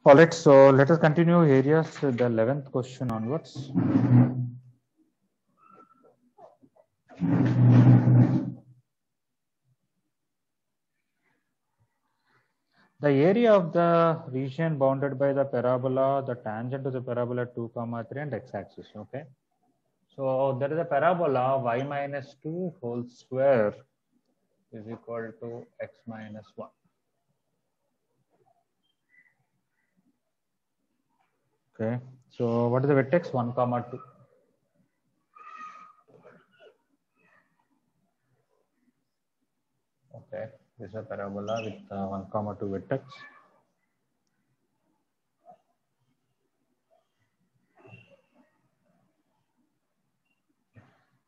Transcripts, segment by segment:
All right, so let us continue areas with the 11th question onwards. The area of the region bounded by the parabola, the tangent to the parabola 2, 3 and x-axis. Okay. So there is a parabola y minus 2 whole square is equal to x minus 1. Okay. So what is the vertex? 1, 2. Okay. This is a parabola with 1, 2 vertex.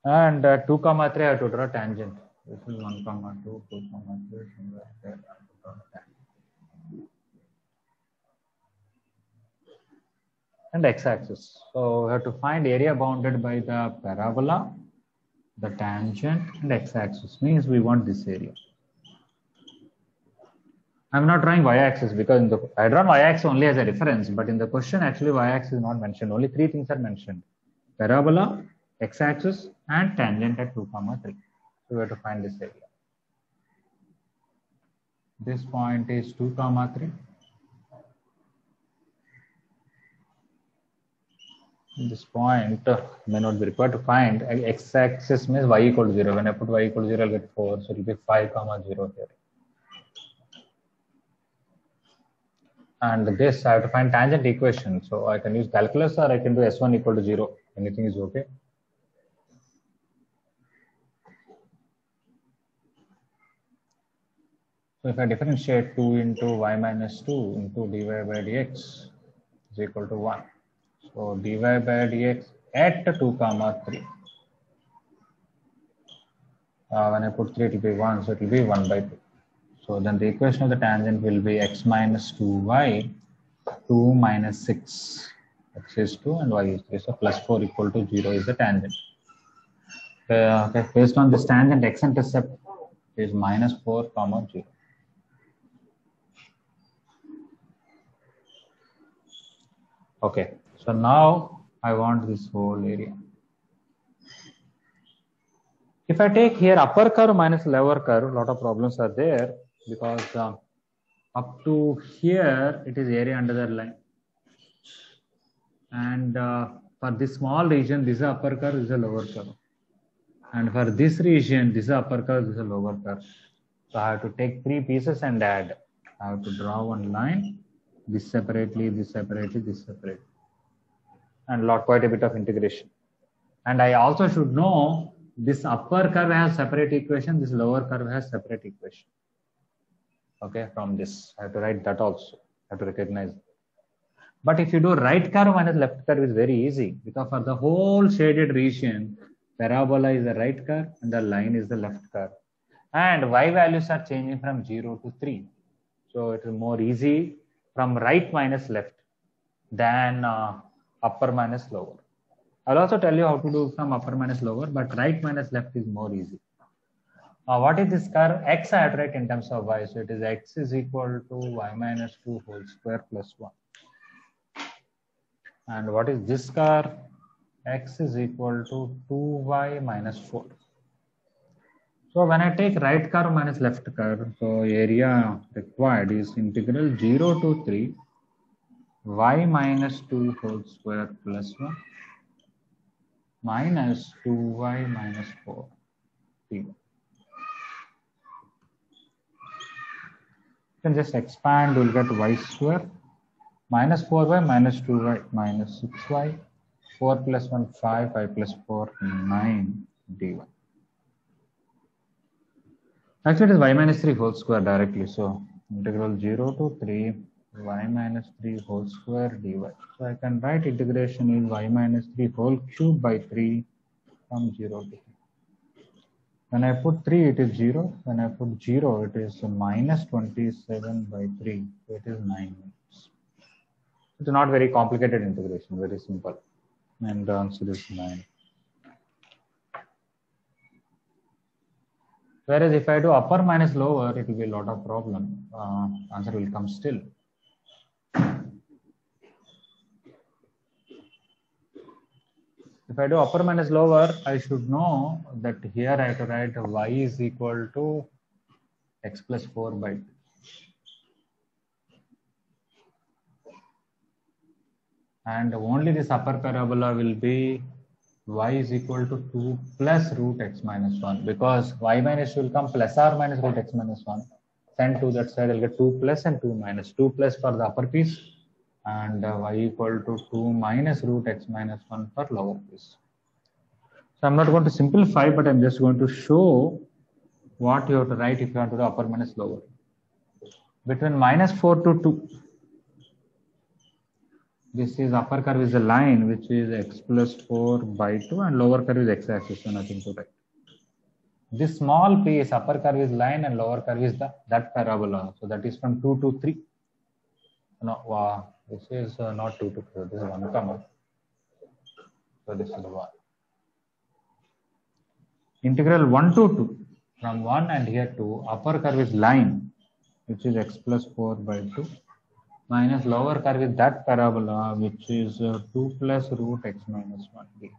And 2, 3 I have to draw tangent. This is 1, 2, 2, 3, somewhere there. And x-axis. So we have to find area bounded by the parabola, the tangent, and x-axis. Means we want this area. I'm not drawing y-axis because I draw y-axis only as a reference, but in the question actually y-axis is not mentioned. Only 3 things are mentioned: parabola, x-axis, and tangent at 2, 3. So we have to find this area. This point is 2, 3. This point may not be required to find. X-axis means y equal to 0. When I put y equal to 0, I'll get 4. So it will be 5, 0 here. And this I have to find tangent equation. So I can use calculus or I can do S1 equal to 0. Anything is okay. So if I differentiate 2 into y minus 2 into dy by dx is equal to 1. So dy by dx at 2, 3. When I put 3, it will be 1. So it will be 1 by 2. So then the equation of the tangent will be x minus 2y, 2 minus 6. X is 2 and y is 3. So plus 4 equal to 0 is the tangent. Okay. Based on this tangent, x-intercept is minus 4, 0. Okay. So now I want this whole area. If I take here upper curve minus lower curve, a lot of problems are there because up to here it is area under the line. And for this small region, this is upper curve, this is a lower curve. And for this region, this is upper curve, this is a lower curve. So I have to take 3 pieces and add. I have to draw one line, this separately, this separately, this separately. And quite a bit of integration. And I also should know this upper curve has separate equation, this lower curve has separate equation. Okay, from this, I have to write that also. I have to recognize it. But if you do right curve minus left curve is very easy because for the whole shaded region, parabola is the right curve and the line is the left curve. And y values are changing from 0 to 3. So it is more easy from right minus left than upper minus lower. I'll also tell you how to do from upper minus lower, but right minus left is more easy. What is this curve? X I have to write in terms of y. So it is x is equal to y minus 2 whole square plus 1. And what is this curve? X is equal to 2y minus 4. So when I take right curve minus left curve, so area required is integral 0 to 3 y minus 2 whole square plus 1 minus 2y minus 4 t. You can just expand, we'll get y square minus 4y minus 2y minus 6y 4 plus 1 5 5 plus 4 9 dy. Actually, it is y minus 3 whole square directly. So integral 0 to 3 y minus 3 whole square dy. So I can write integration is y minus 3 whole cube by 3 from 0 to 3. When I put 3, it is 0. When I put 0, it is minus 27 by 3. So it is 9 minutes. It's not very complicated integration, very simple. And the answer is 9. Whereas if I do upper minus lower, it will be a lot of problem. Answer will come still. If I do upper minus lower, I should know that here I have to write y is equal to x plus 4 by 2. And only this upper parabola will be y is equal to 2 plus root x minus 1, because y minus 2 will come plus or minus root x minus 1. Send to that side, I'll get 2 plus and 2 minus. 2 plus for the upper piece, and y equal to 2 minus root x minus 1 for lower piece. So I'm not going to simplify, but I'm just going to show what you have to write if you want to do upper minus lower. Between minus 4 to 2, this is upper curve is a line which is x plus 4 by 2, and lower curve is x-axis, so nothing to write. This small piece, upper curve is line and lower curve is that parabola. So that is from 2 to 3. No, this is not 2 to 3. This is 1 comma. So this is 1. Integral 1 to 2, from 1 and here to upper curve is line, which is x plus 4 by 2, minus lower curve is that parabola, which is 2 plus root x minus 1 dx.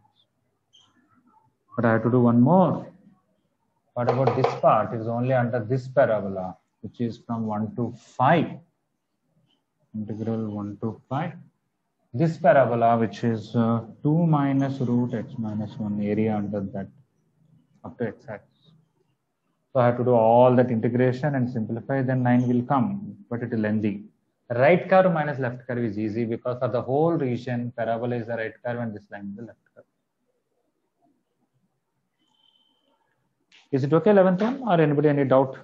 But I have to do one more. What about this part? It is only under this parabola, which is from 1 to 5. Integral 1 to 5. This parabola, which is 2 minus root x minus 1, area under that up to x-axis. So I have to do all that integration and simplify, then 9 will come, but it is lengthy. Right curve minus left curve is easy, because for the whole region, parabola is the right curve and this line is the left curve. Is it okay, 11th one, or anybody any doubt?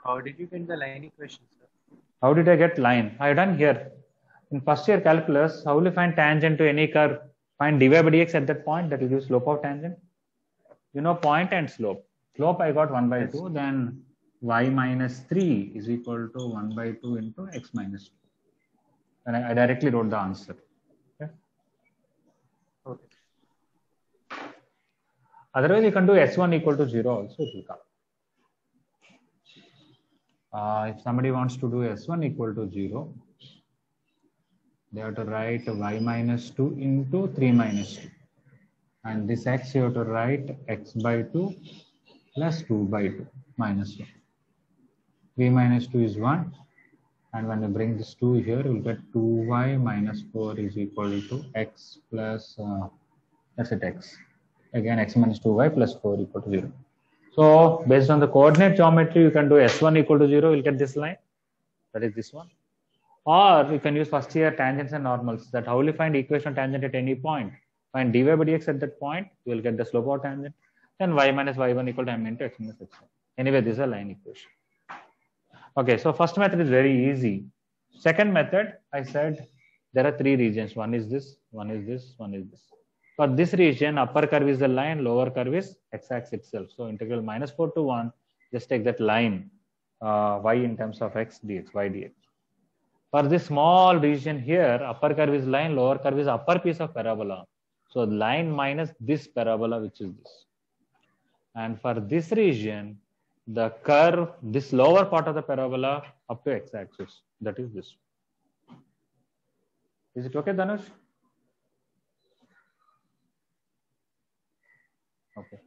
How did you get the line equation, sir? How did I get line? I have done here. In first year calculus, how will you find tangent to any curve? Find dy by dx at that point, that will give slope of tangent. You know point and slope. Slope I got 1 by 2, then y minus 3 is equal to 1 by 2 into x minus 2. And I directly wrote the answer. Okay. Okay. Otherwise, you can do s1 equal to 0 also, it will come. If somebody wants to do s1 equal to 0, they have to write y minus 2 into 3 minus 2. And this x you have to write x by 2 plus 2 by 2 minus 1. V minus 2 is 1. And when you bring this 2 here, you will get 2y minus 4 is equal to x plus, that's it, x. Again, x minus 2y plus 4 equal to 0. So based on the coordinate geometry, you can do s1 equal to 0, you'll get this line. That is this one. Or you can use first year tangents and normals. That how will you find equation of tangent at any point? Find dy by dx at that point, you will get the slope of tangent. Then y minus y1 equal to m into x minus x1. Anyway, this is a line equation. Okay, so first method is very easy. Second method, I said there are 3 regions. One is this, one is this, one is this. For this region, upper curve is the line, lower curve is x-axis itself. So integral minus 4 to 1, just take that line, y in terms of x dx, y dx. For this small region here, upper curve is line, lower curve is upper piece of parabola. So line minus this parabola, which is this. And for this region, the curve, this lower part of the parabola up to x-axis, that is this. Is it okay, Dhanush? Okay.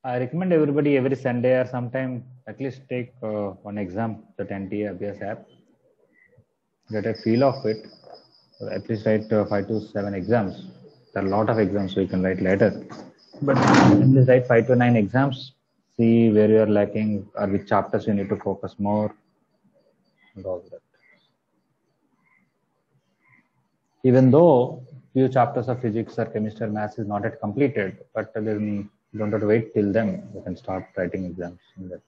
I recommend everybody every Sunday or sometime at least take one exam, the NTA Abhyas app. Get a feel of it. At least write 5 to 7 exams. There are a lot of exams, so you can write later. But at least write 5 to 9 exams. See where you are lacking or which chapters you need to focus more. And all that. Even though few chapters of physics or chemistry or maths is not yet completed, but then you don't have to wait till then. You can start writing exams in that.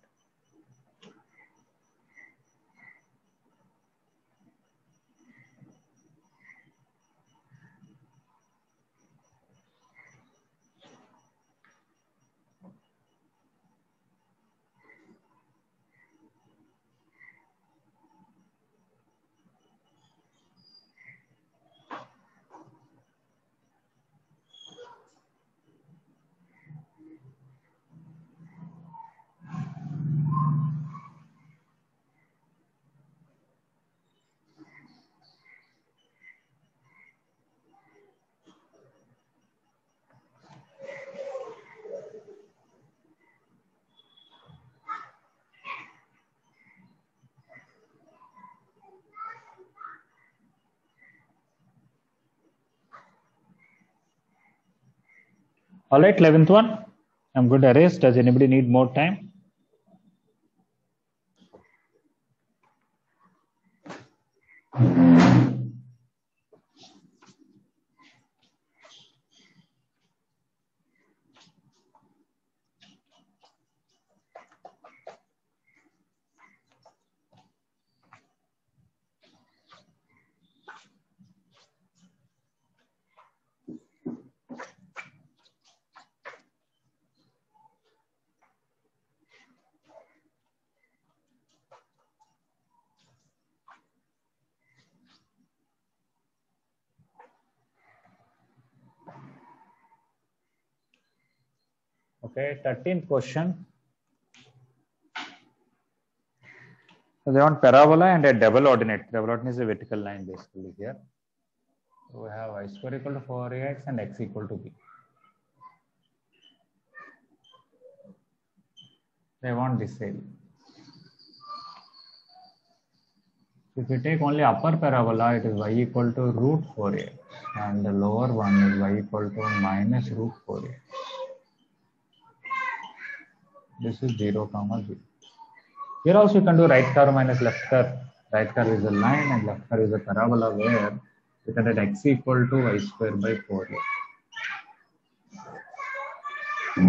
All right, 11th one. I'm going to erase. Does anybody need more time? Okay, 13th question. So they want parabola and a double ordinate. Double ordinate is a vertical line basically here. So we have y square equal to 4ax and x equal to b. They want this area. If you take only upper parabola, it is y equal to root 4ax, and the lower one is y equal to minus root 4ax. This is 0, 0. Here also you can do right curve minus left curve. Right curve is a line and left curve is a parabola where you can write x equal to y square by 4a.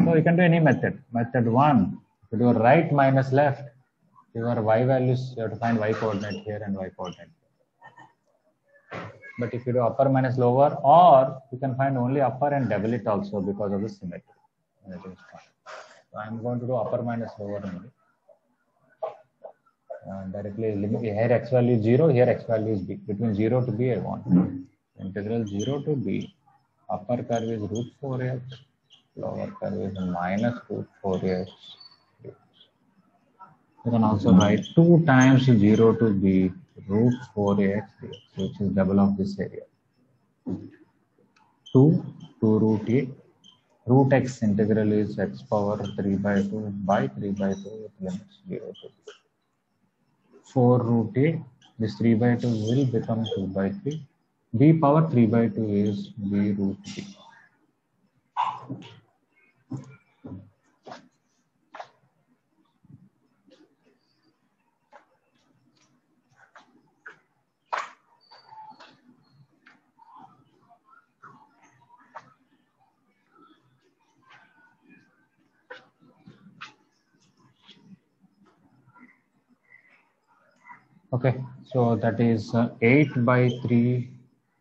So you can do any method. Method 1, if you do right minus left, your y values, you have to find y coordinate here and y coordinate here. But if you do upper minus lower, or you can find only upper and double it also because of the symmetry. So I'm going to do upper minus lower only. Directly limit here x value is 0, here x value is b. Between 0 to b I want. Integral 0 to b. Upper curve is root 4x, lower curve is minus root 4x. You can also write 2 times 0 to b root 4x, which is double of this area. 2 root a. Root x integral is x power 3 by 2 by 3 by 2 with limits 0 to b. 4 root a, this 3 by 2 will become 2 by 3. B power 3 by 2 is b root b. Okay, so that is 8 by 3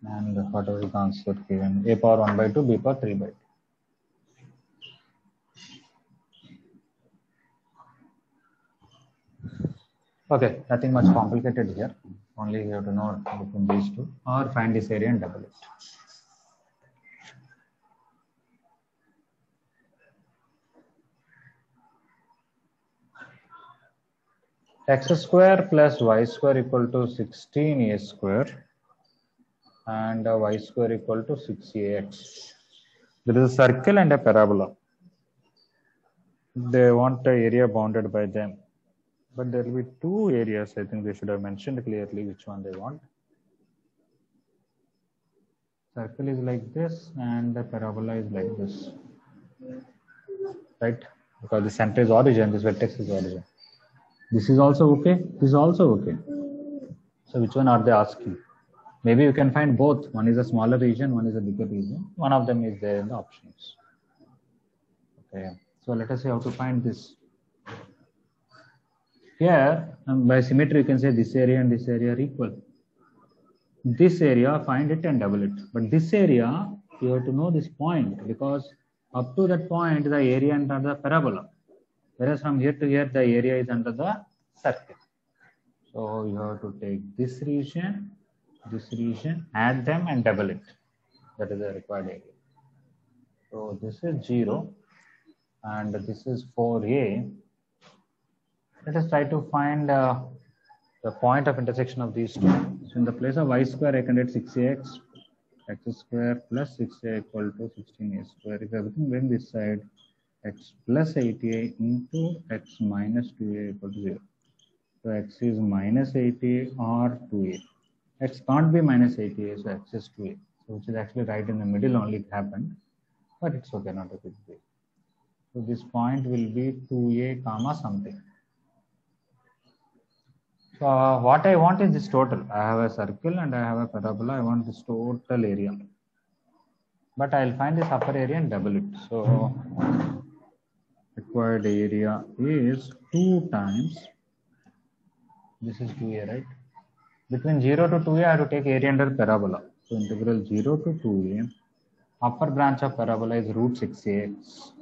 and whatever is the answer given, a power 1 by 2, b power 3 by 2. Okay, nothing much complicated here. Only you have to know between these two or find this area and double it. X square plus y square equal to 16a square and y square equal to 6ax. There is a circle and a parabola. They want the area bounded by them. But there will be two areas. I think they should have mentioned clearly which one they want. Circle is like this and the parabola is like this. Right? Because the center is origin, this vertex is origin. This is also okay. This is also okay. So which one are they asking? Maybe you can find both. One is a smaller region, one is a bigger region. One of them is there in the options. Okay. So let us see how to find this. Here, by symmetry, you can say this area and this area are equal. This area, find it and double it. But this area, you have to know this point because up to that point, the area under the parabola. Whereas from here to here, the area is under the circle. So you have to take this region, add them and double it. That is the required area. So this is 0 and this is 4a. Let us try to find the point of intersection of these two. So in the place of y square, I can write 6ax, x square plus 6a equal to 16a square. If everything went this side, x plus 8a into x minus 2a equal to 0. So x is minus 8a or 2a. X can't be minus 8a, so x is 2a. So which is actually right in the middle only it happened. but it's okay, not a big deal. So this point will be 2a comma something. So what I want is this total. I have a circle and I have a parabola. I want this total area. But I'll find this upper area and double it. So required area is 2 times, this is 2a, right? Between 0 to 2a, I have to take area under parabola. So integral 0 to 2a, upper branch of parabola is root 6ax.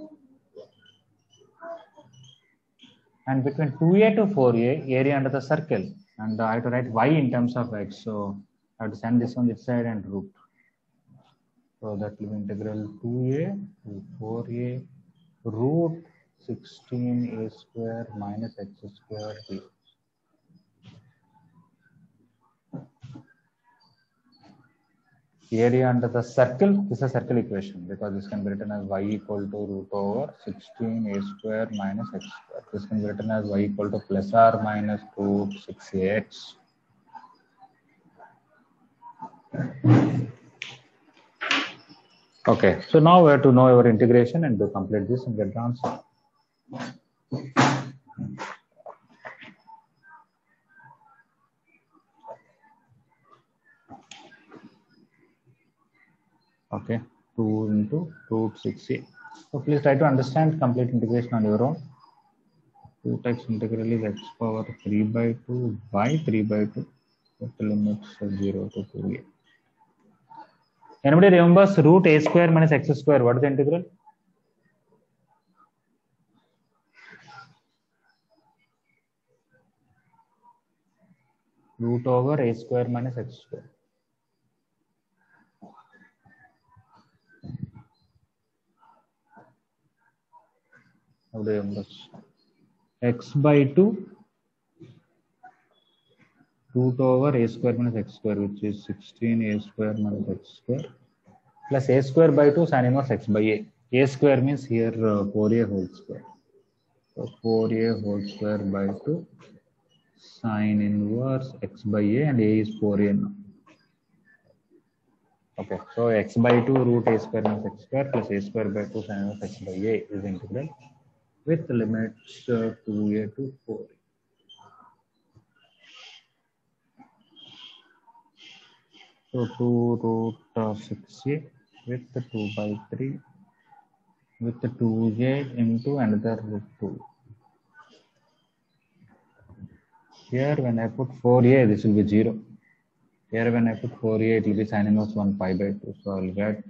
And between 2a to 4a, area under the circle. And I have to write y in terms of x. So I have to send this on this side and root. So that will be integral 2a to 4a root 16a square minus x square d. Area under the circle, this is a circle equation because this can be written as y equal to root over 16a square minus x square. This can be written as y equal to plus or minus root 6ax. Okay, so now we have to know our integration and to complete this and get the answer. Okay, 2 into root 6a. So please try to understand complete integration on your own. 2 times integral is x power 3 by 2 by 3 by 2 with the limits of 0 to 2a. Anybody remembers root a square minus x square? What is the integral? Root over a square minus x square. How do you remember? X by 2 root over a square minus x square, which is 16a square minus x square, plus a square by 2 sin inverse x by a. A square means here 4a whole square. So 4a whole square by 2 sin inverse x by a, and a is 4a now. Okay, so x by 2 root a square minus x square plus a square by 2 sin inverse x by a is integral with limits 2a to 4a. So 2 root 6a with the 2 by 3 with the 2a into another root 2. Here when I put 4a, this will be 0. Here when I put 4a, it will be sin inverse 1 pi by 2. So I will get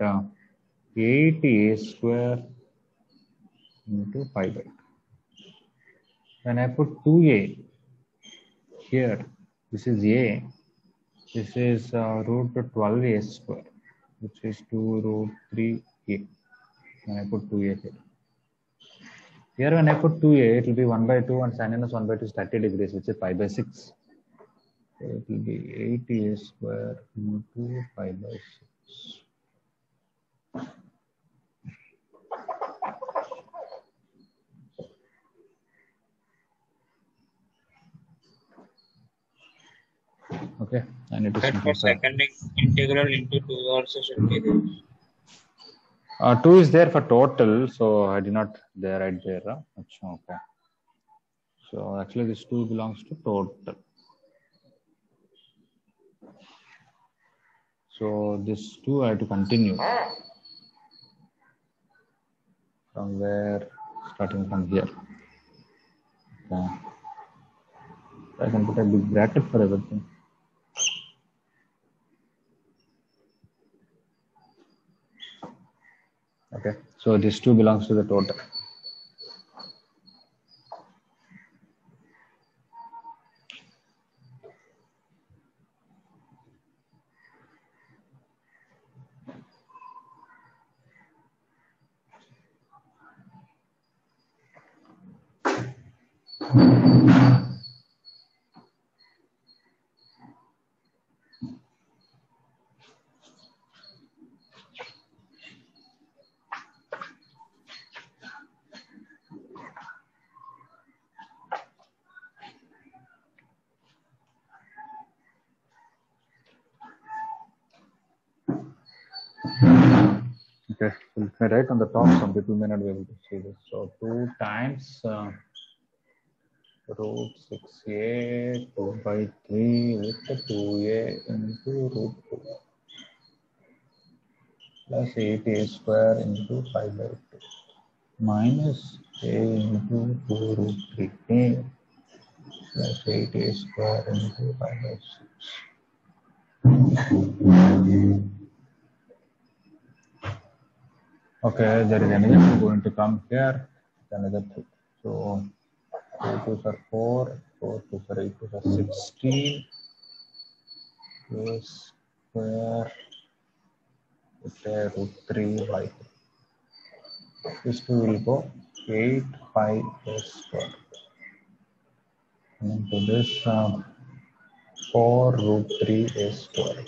8a square into pi by 2. When I put 2a here, this is a. This is root 12a square, which is 2 root 3a. When I put 2a here. Here when I put 2a, it will be 1 by 2 and sin inverse 1 by 2 is 30 degrees, which is pi by 6. So it will be 8a square into pi by 6. Okay, I need to For second integral into 2 also should be there. 2 is there for total, so I did not write there. Okay. So actually this 2 belongs to total. So this 2 I have to continue from where, starting from here. Okay. I can put a big bracket for everything. Okay, so this 2 belongs to the total. Okay, so let me write on the top. Some people may not be able to see this. So 2 times root 6a 2 by 3 with the 2a into root 2 plus 8a square into 5 by 2 minus a into 2 root 3a plus 8a square into 5 by 6. Okay, there is another 2 going to come here. Another 2. So 2 2s are 4, 4 2s are 8 2s are 16. A square with a root 3 by 3. This 2 will go 8 pi a square. And into this 4 root 3 a square.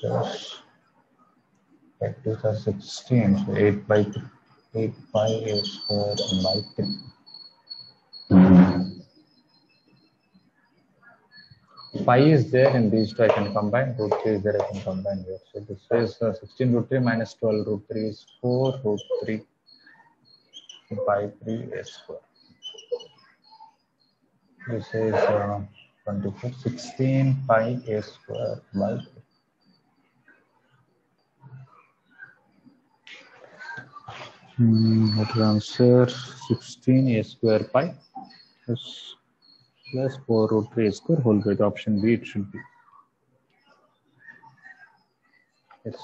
Plus 8 2s are 16. So 8 by 3. 8 pi a square by 3. Pi is there in these two, I can combine. Root 3 is there, I can combine here. So this is 16 root 3 minus 12 root 3 is 4 root 3 by 3 a square. This is 24, 16 pi a square by 3. What is answer? 16 a square pi plus 4 root 3 a square whole by the option B it should be. Yes.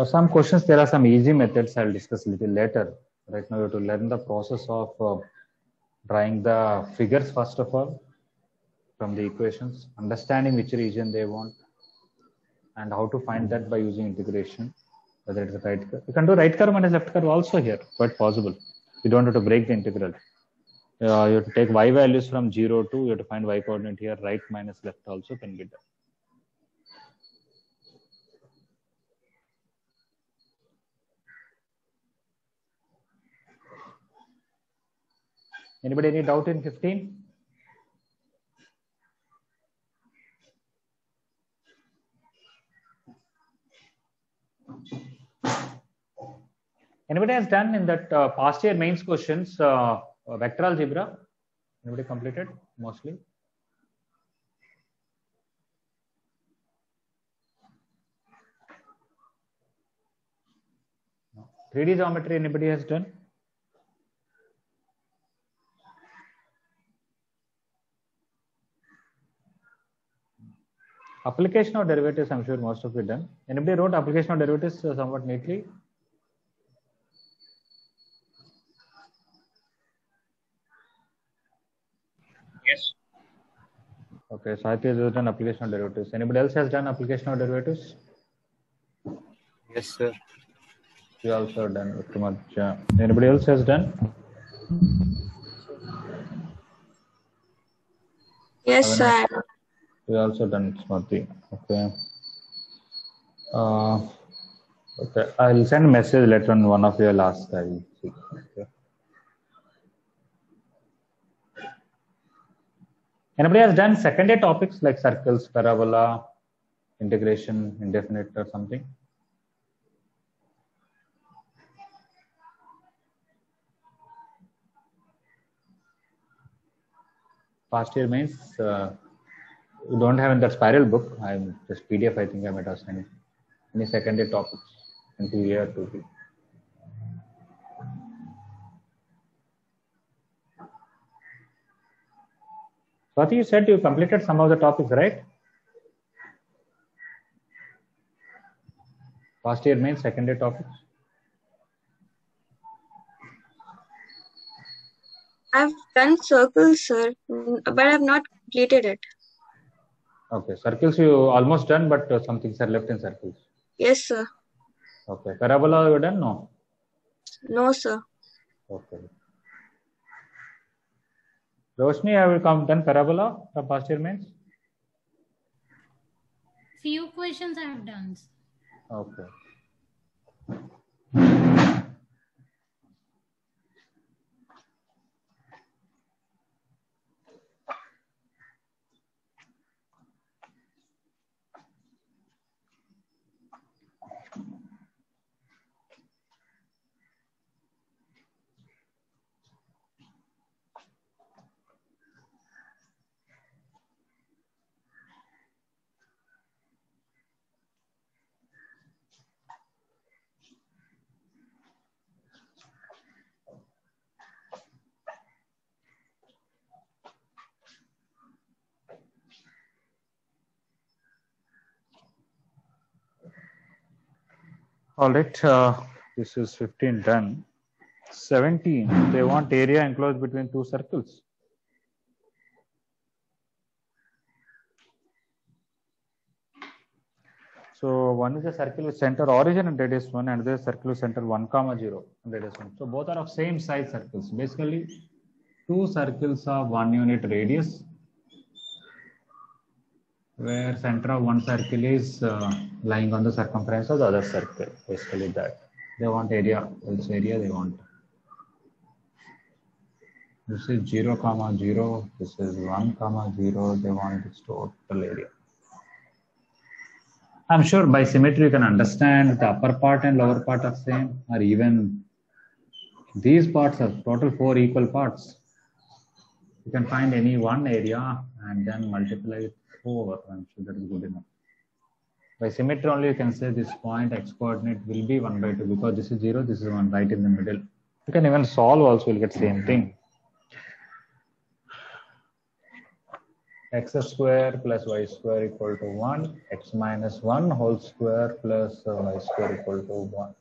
Some questions, there are some easy methods I'll discuss a little later. Right now you have to learn the process of drawing the figures first of all from the equations, understanding which region they want and how to find that by using integration, whether it's a right curve. You can do right curve minus left curve also here, quite possible. You don't have to break the integral. You have to take y values from 0 to, you have to find y coordinate here, right minus left also can be done. Anybody any doubt in 15? Anybody has done in that past year mains questions vector algebra? Anybody completed mostly? No. 3D geometry anybody has done? Application of derivatives, I'm sure most of you done. Anybody wrote application of derivatives somewhat neatly? Yes. Okay, Sathi has done application of derivatives. Anybody else has done application of derivatives? Yes, sir. You also have done too much. Anybody else has done? Yes, sir. You also done Smriti. Okay. Okay, I'll send a message later on. One of you will ask. I will see. Okay. Anybody has done secondary topics like circles, parabola, integration, indefinite, or something? Past year means you don't have in that spiral book. I'm just PDF. I think I might have sent any secondary topics into year 2B. Swati, you said you completed some of the topics, right? Past year means secondary topics. I've done circles, sir, but I've not completed it. Okay, circles you almost done, but some things are left in circles. Yes, sir. Okay, parabola you done? No. No, sir. Okay. Roshni, have you done parabola from past year means? Few questions I have done. Okay. All right, this is 15 done. 17, they want area enclosed between two circles. So one is a circle with center origin and radius 1, and the circle with center 1, 0 and radius 1. So both are of same size circles. Basically, two circles of 1 unit radius, where center of one circle is lying on the circumference of the other circle. Basically that. They want area, which area they want. This is 0, 0. This is 1, 0. They want this total area. I'm sure by symmetry you can understand the upper part and lower part are same, or even these parts are total 4 equal parts. You can find any one area and then multiply with 4. I'm sure that is good enough. By symmetry only you can say this point x coordinate will be 1 by 2 because this is 0, this is 1 right in the middle. You can even solve also, you'll get same thing. X square plus y square equal to 1, x minus 1 whole square plus y square equal to 1.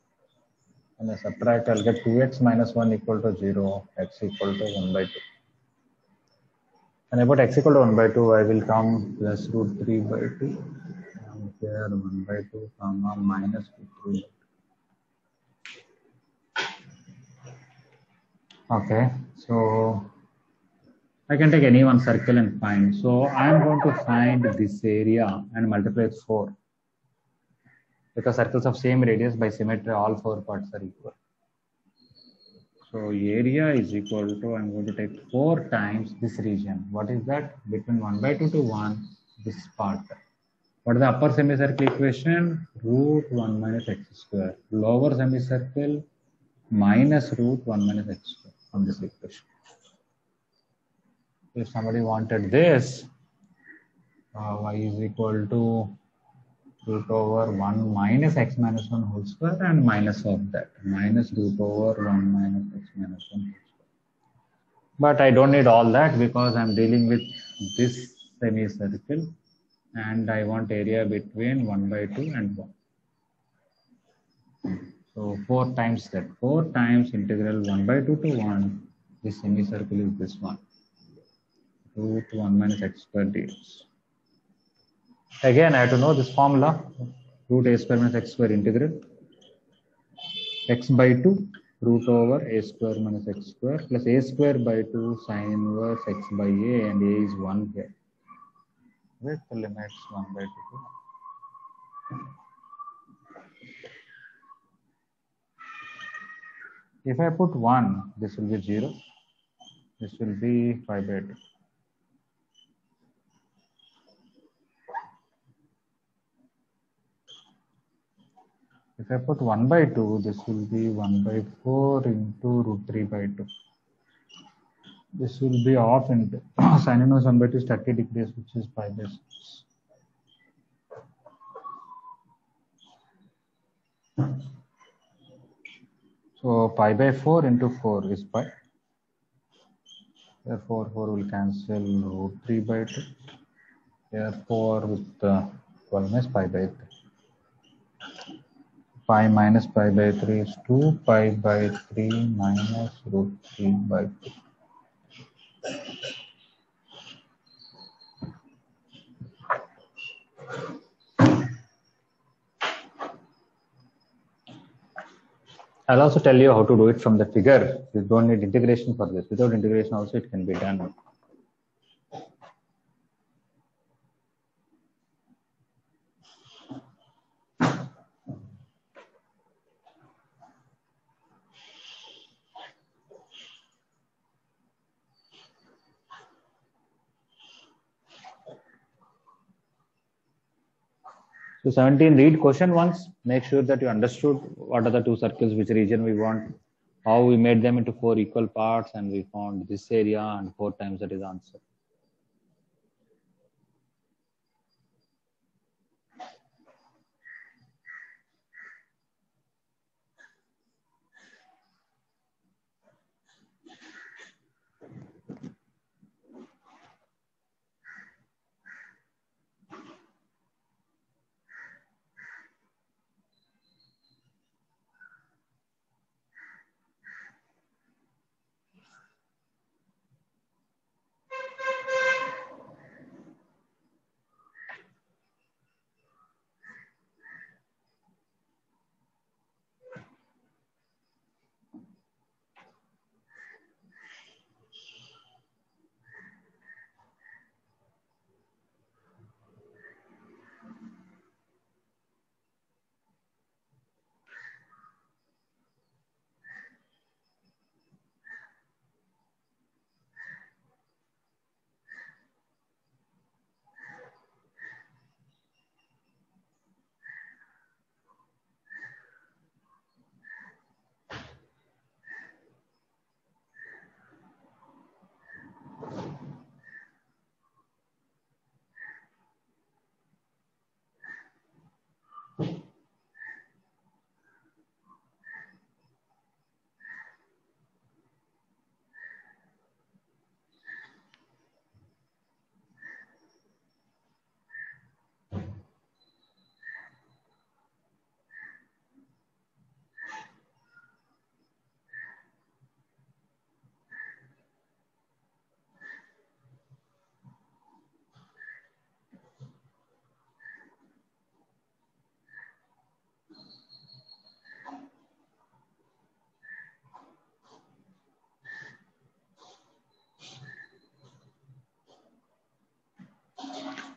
And I subtract, I'll get 2x minus 1 equal to 0, x equal to 1 by 2. And about x equal to 1 by 2, I will come plus root 3 by 2. And here 1 by 2 comma minus root 3 by 2. Okay, so I can take any one circle and find. So I am going to find this area and multiply with 4. Because circles of same radius by symmetry, all 4 parts are equal. So area is equal to, I'm going to take 4 times this region. What is that? Between 1 by 2 to 1, this part. What is the upper semicircle equation? Root 1 minus x square. Lower semicircle minus root 1 minus x square from this equation. If somebody wanted this, y is equal to root over 1 minus x minus 1 whole square and minus of that. Minus root over 1 minus x minus 1 whole square. But I don't need all that because I'm dealing with this semicircle and I want area between 1 by 2 and 1. So 4 times that. 4 times integral 1 by 2 to 1. This semicircle is this one. Root 1 minus x square dx. Again, I have to know this formula. Root a square minus x square integral. X by 2 root over a square minus x square plus a square by 2 sine inverse x by a, and a is 1 here. With the limits 1 by 2 to 1. If I put 1, this will be 0. This will be 5 by 2. If I put 1 by 2, this will be 1 by 4 into root 3 by 2. This will be off into sine inverse 1 by 2 is 30 degrees, which is pi by 6. So pi by 4 into 4 is pi. Therefore 4 will cancel root 3 by 2. Therefore with 12 is pi by 3. Pi minus pi by 3 is 2 pi by 3 minus root 3 by 2. I'll also tell you how to do it from the figure. You don't need integration for this. Without integration also it can be done. So 17, read question once. Make sure that you understood what are the two circles, which region we want, how we made them into 4 equal parts, and we found this area and 4 times that is the answer.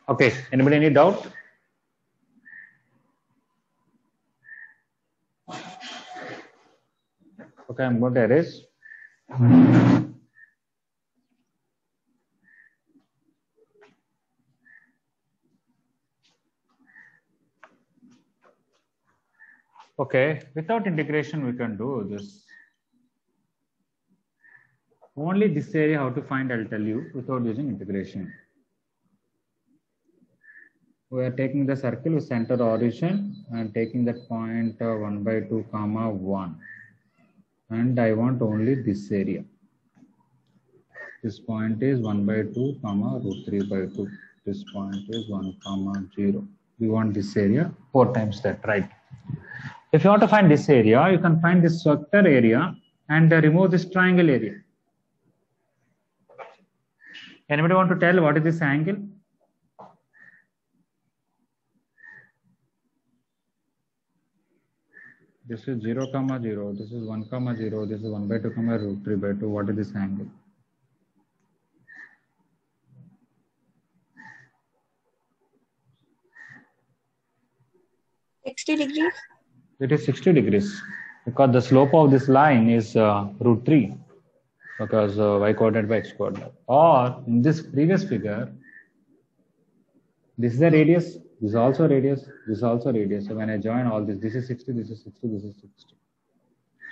Okay, anybody any doubt? Okay, I'm going to erase. Okay, without integration, we can do this. Only this area how to find, I'll tell you, without using integration. We are taking the circle with center origin and taking that point 1 by 2 comma 1. And I want only this area. This point is 1 by 2 comma root 3 by 2. This point is 1 comma 0. We want this area 4 times that, right? If you want to find this area, you can find this vector area and remove this triangle area. Anybody want to tell what is this angle? This is 0 comma 0. This is 1 comma 0. This is 1 by 2 comma root 3 by 2. What is this angle? $60. It is 60 degrees because the slope of this line is root 3 because y coordinate by x coordinate. Or in this previous figure, this is the radius, this is also radius, this is also radius. So when I join all this is 60, this is 60, this is 60.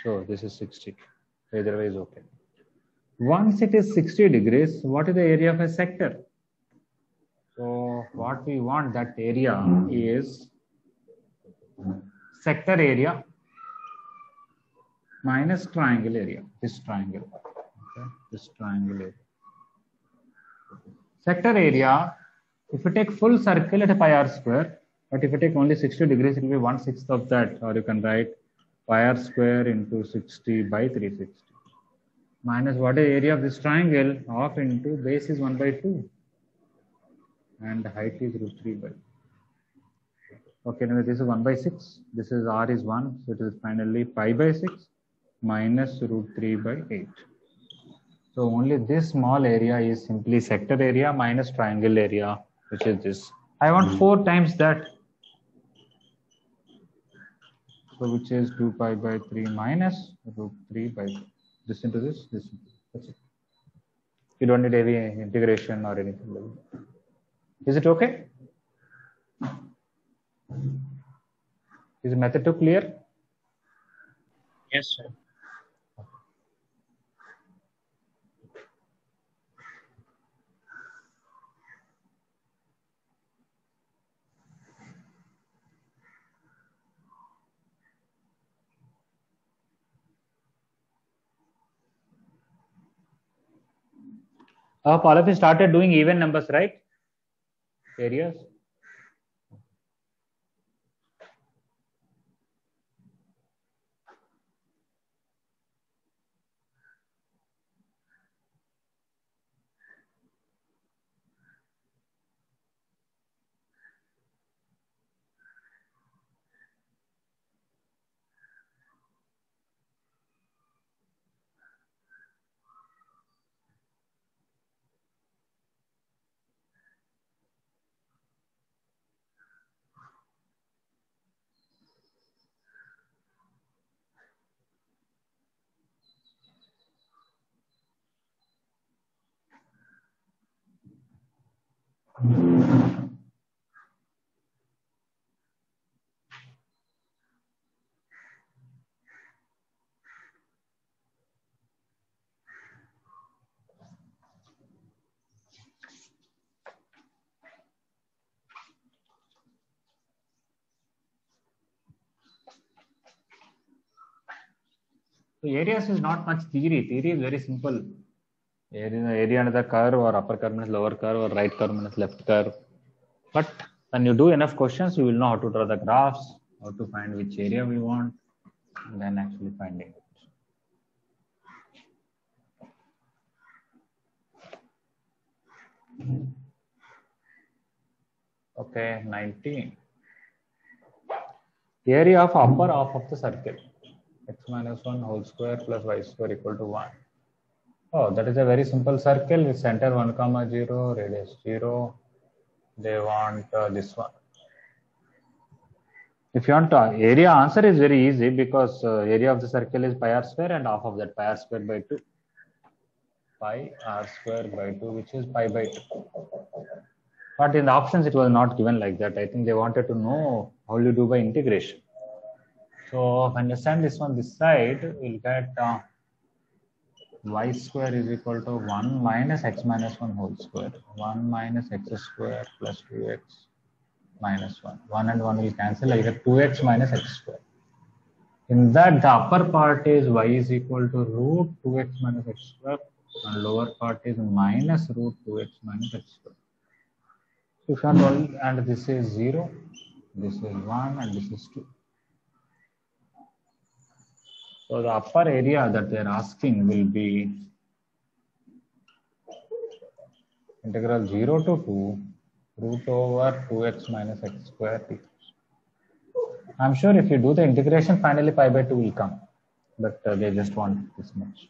So this is 60. Either way is okay. Once it is 60 degrees, what is the area of a sector? So what we want, that area is sector area minus triangle area, this triangle, okay, this triangle area. Sector area, if you take full circle at pi r square, but if you take only 60 degrees, it will be 1/6 of that, or you can write pi r square into 60 by 360 minus what is area of this triangle of into base is 1 by 2 and height is root 3 by. Okay, now this is 1 by 6. This is r is 1, so it is finally pi by 6 minus root 3 by 8. So only this small area is simply sector area minus triangle area, which is this. I want 4 times that. So which is 2 pi by 3 minus root 3 by 2. This into this, this into this. That's it. You don't need any integration or anything like that. Is it okay? Is the method too clear? Yes, sir. All of you started doing even numbers, right? Areas. So areas is not much theory. Theory is very simple. Area under the curve or upper curve minus lower curve or right curve minus left curve. But when you do enough questions, you will know how to draw the graphs, how to find which area we want, and then actually finding it. Okay, 19. Area of upper half of the circle. X minus 1 whole square plus y square equal to 1. Oh, that is a very simple circle with center 1 comma 0, radius 0. they want this one. If you want to, area answer is very easy because area of the circle is pi r square and half of that pi r square by 2. Pi r square by 2, which is pi by 2. But in the options, it was not given like that. I think they wanted to know how you do by integration. So when you send this one this side, we'll get y square is equal to 1 minus x minus 1 whole square. 1 minus x square plus 2x minus 1. 1 and 1 will cancel. I get 2x minus x square. In that, the upper part is y is equal to root 2x minus x square, and lower part is minus root 2x minus x square. So if you want, and this is 0, this is 1, and this is 2. So the upper area that they are asking will be integral 0 to 2 root over 2x minus x square. I'm sure if you do the integration, finally pi by 2 will come, but they just want this much.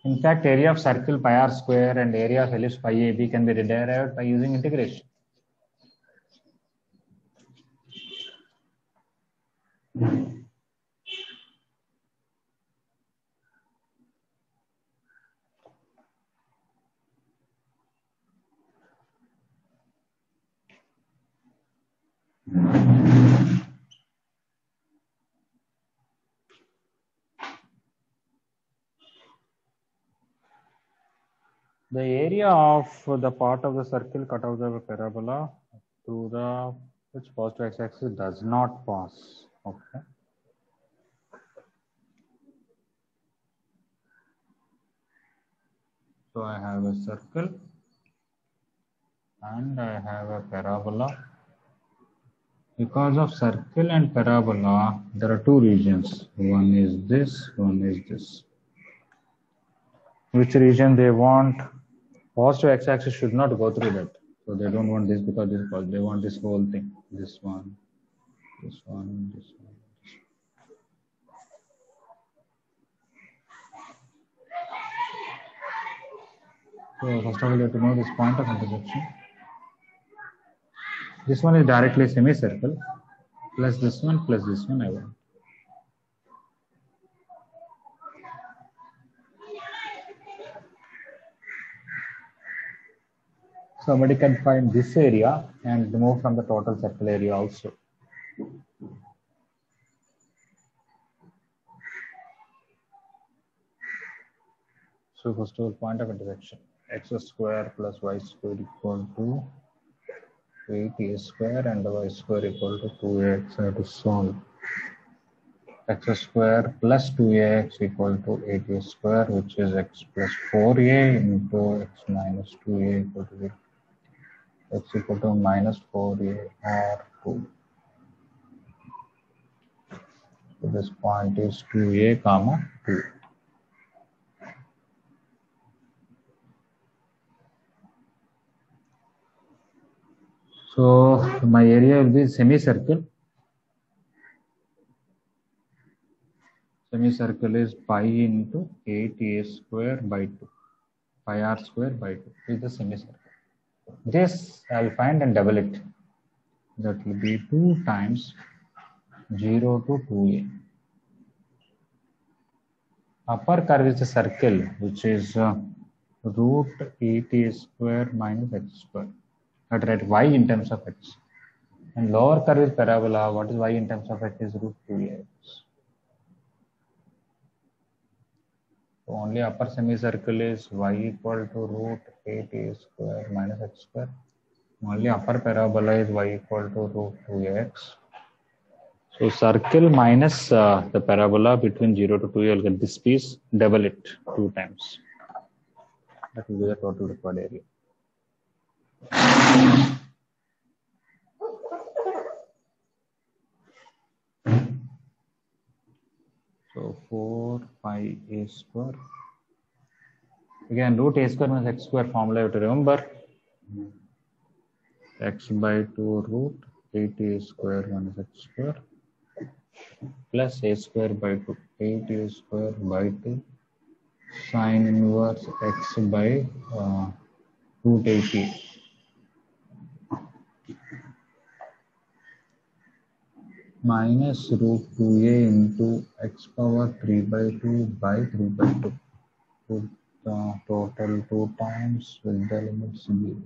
In fact, area of circle pi r square and area of ellipse pi ab can be derived by using integration. The area of the part of the circle cut out of the parabola through the which positive x-axis does not pass. Okay. So I have a circle and I have a parabola. Because of circle and parabola, there are two regions. One is this, one is this. Which region they want? Positive x-axis should not go through that. So they don't want this because this is positive. They want this whole thing. This one, this one, this one. So first of all, you have to know this point of intersection. This one is directly semicircle, plus this one I want. Somebody can find this area and remove from the total circle area also. So first of all, point of intersection, x square plus y square equal to 8a square and y square equal to 2x. I have to solve. X square plus 2x equal to 8a square, which is x plus 4a into x minus 2a equal to 0. X equal to minus 4a or 2. So this point is 2a comma 2. So my area will be semicircle. Semicircle is pi into 8a square by 2. Pi r square by 2 is the semicircle. This I will find and double it. That will be 2 times 0 to 2a. Upper curve is the circle, which is root 8a square minus x square. Let write y in terms of x. And lower curve is parabola. What is y in terms of x is root 2ax. So only upper semicircle is y equal to root 8a square minus x square. Only upper parabola is y equal to root 2x. So circle minus the parabola between 0 to 2, you will get this piece, double it 2 times. That will be the total required area. So 4 pi a square. Again, root a square minus x square formula you have to remember. X by 2 root 8a square minus x square plus a square by 2. 8a square by 2 Sine inverse x by root 80. Minus root 2a into x power 3 by 2 by 3 by 2. Put the total 2 times with the limits b.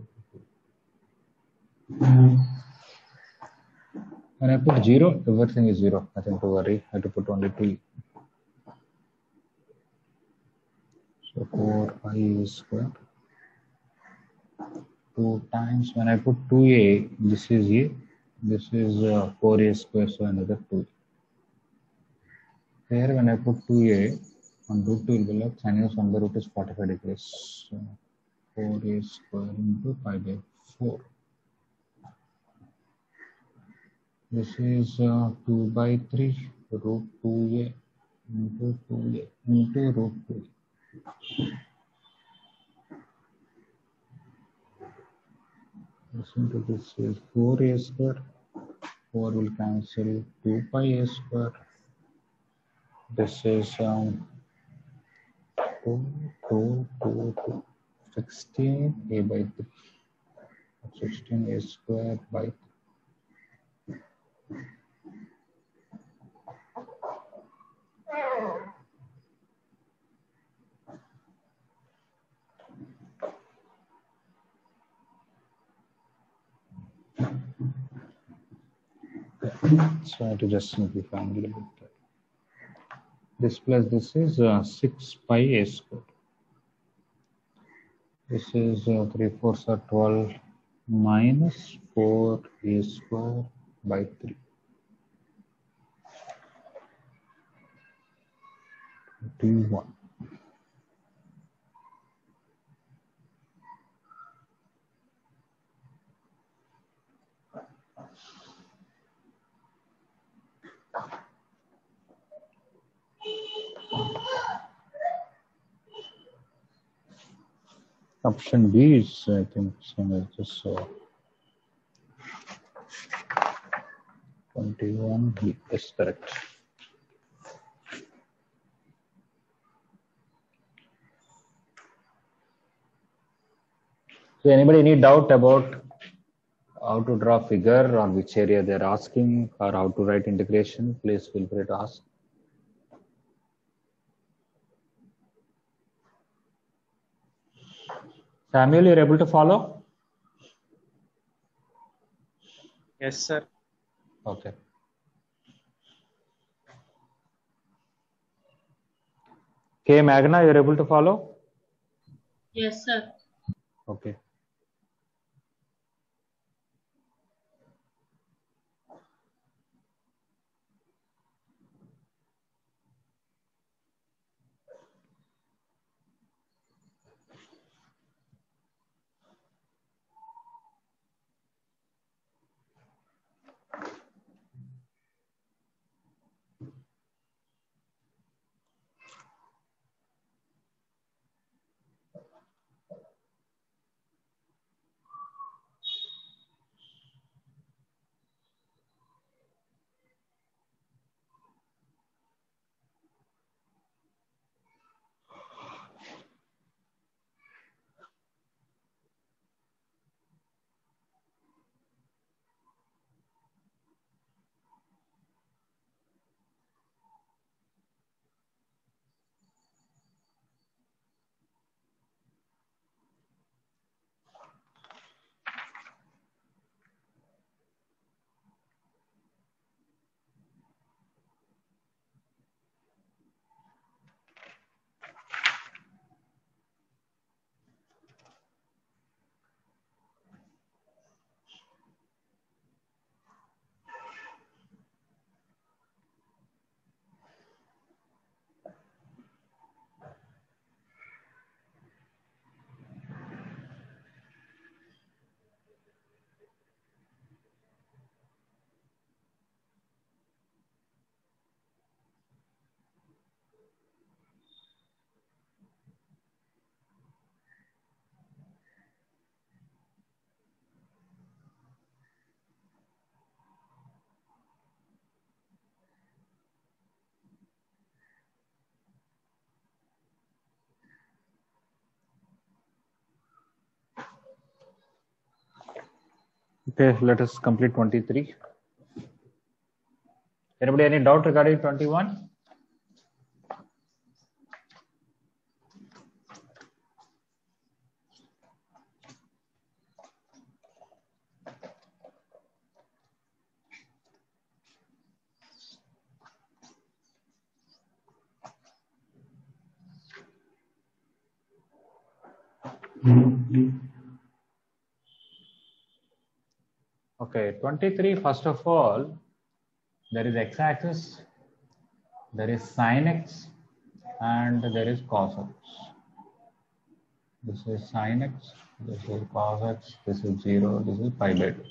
When I put 0, everything is 0. Nothing to worry. I have to put only 2. So 4 pi square. 2 times. When I put 2a, this is a. This is 4a square, so another 2. Here, when I put 2a, on root 2 will be left, sin inverse 1 by root is 45 degrees. So 4a square into pi by 4. This is 2 by 3 root 2a into 2a into root 2. This into this is 4a square. 4 will cancel 2 pi a square. This is 2, 16a by 3. 16a square by 3. So I have to just simplify a little bit. This plus this is 6 pi a square. This is 3/4 are 12 minus 4 a square by 3. 21. Option B is, I think, same as this. 21 is correct. So, anybody any doubt about how to draw figure or which area they're asking or how to write integration? Please feel free to ask. Samuel, you're able to follow? Yes, sir. Okay. K. Magna, you're able to follow? Yes, sir. Okay. Okay, let us complete 23. Anybody any doubt regarding 21? Okay, 23, first of all, there is x-axis, there is sin x, and there is cos x. This is sin x, this is cos x, this is 0, this is pi by 2.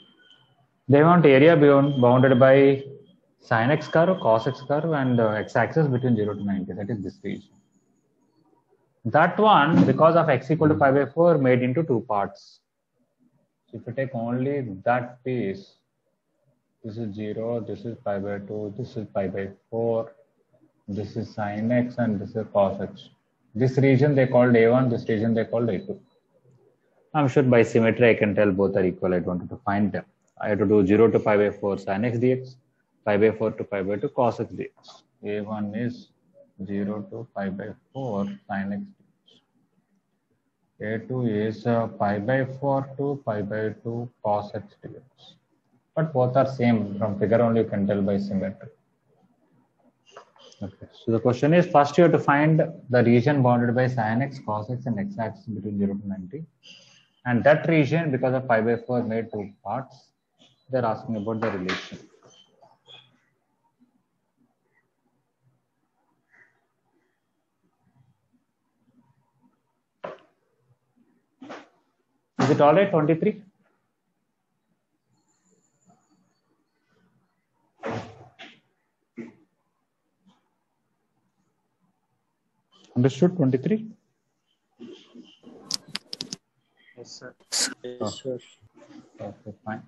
They want area bounded by sin x curve, cos x curve, and x-axis between 0 to 90. That is this region. That one, because of x equal to pi by 4, made into two parts. So if you take only that piece, this is 0, this is pi by 2, this is pi by 4, this is sin x, and this is cos x. This region they called A1, this region they called A2. I'm sure by symmetry I can tell both are equal. I wanted to find them. I have to do 0 to pi by 4 sin x dx, pi by 4 to pi by 2 cos x dx. A1 is 0 to pi by 4 sin x dx. A2 is pi by 4 to pi by 2 cos x dx. But both are same. From figure only you can tell by symmetry. Okay, so the question is, first you have to find the region bounded by sin x, cos x, and x-axis between 0 to 90. And that region, because of pi by 4 made two parts, they're asking about the relation. Is it all right, 23? Understood, 23? Yes, sir. Yes, sir. Okay, fine.